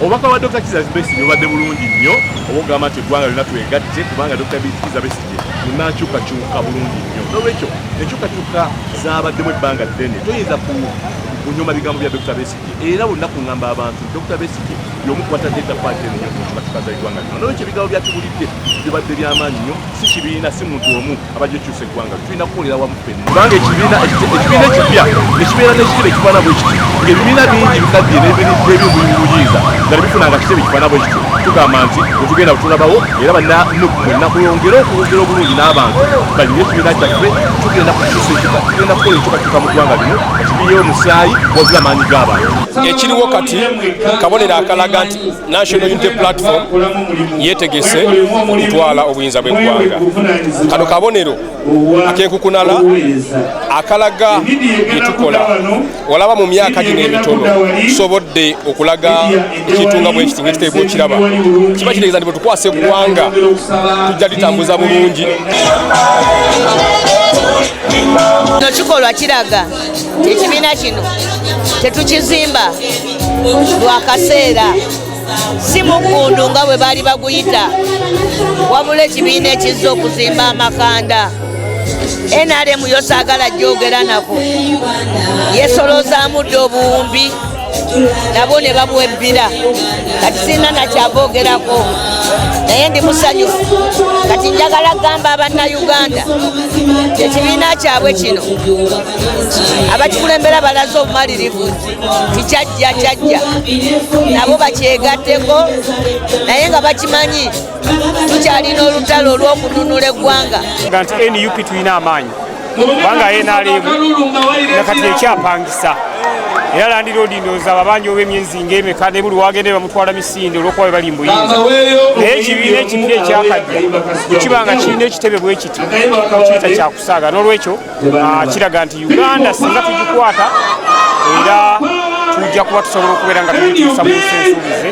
obubaka bwa Dr. Kizza Besigye bubadde bulungi nnyo obugamba nti eggwanga lyonna twegatte kubanga Dr. Kizza Besigye munakyukakyuka bulungi nnyo n'olwekyo enkyukakyuka zaabaddemu ebbanga ddene toyinza kunyuma bigambo bya Dr. Besigye era bonna kungamba abantu Dr. Besigye y'omu kubatadde ettafaali ennyo ku nkyukakyuka za eggwanga lino n'olwekyo ebigambo byatubulidde bibadde by'amaanyi nnyo si kibiina si muntu omu abajja okyusa eggwanga tulina kukolera wamu ffenna kubanga ekibiina ekipya nekibeera n'ekitebe ekifaana bwe kiti ng'ebibiina bingi bikaddiye n'eby'omuyiza nga tebifunanga kitebe ekifaana bwe kiti tugamba nti wetugenda butulabawo era bannakuyongera okwogera obulungi n'abantu balina ekibiina kyaffe tugenda kukola enkyukakyuka mu ggwanga lino kibiyeyo omusaayi wazira amaanyi g'abantu ekiriwo kati kabonero akalaga nti National Unity Platform yeetegese okutwala obuyinza bw'eggwanga. Kano kabonero akenkukunala akalaga byetukola olaba mu myaka gino emitono tusobodde okulaga ekitunga bwe kiti ng'ekiteebu okiraba kiba kitegeeza nti bwe tukwasa eggwanga tujja litambuza bulungi. Kino kikolwa kiraga ekibiina kino tetukizimba lwa kaseera si mugundu nga bwe baali baguyita wabula ekibiina ekizza okuzimba amakanda. NRM yo saagala gyogera nako yesolozaamu dde obuwumbi nabo ne babuwebbira kati sirina nakyaboogerako naye ndi musanyufu kati njagala kugamba abannayuganda ekibiina kyabwe kino abakikulembera balaze obumalirivu tikyajja nabo bakyegatteko naye nga bakimanyi tukyalina olutalo olw'okununula eggwanga nti NUP tulina amaanyi kubanga NRM nakati ekyapangisa era Land Road ndowooza ababanji ob'emyezi ng'emeka ne buli wagende bamutwala misinde olw'okuba bali mu buyinza naye ekibiina ekipya ekyakajja ekibanga kirina ekitebe bwe kiti kiyita kyakusaaga n'olwekyo kiraga nti Uganda singa tugikwata era tujja kuba tusobola okubeera nga tugituusa mu nsi ensuubize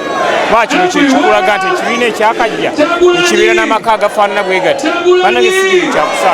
kuba kino kyekikulaga nti ekibiina ekyakajja ekibeera n'amaka agafaanana bwe gati bannange si kyakusaaga.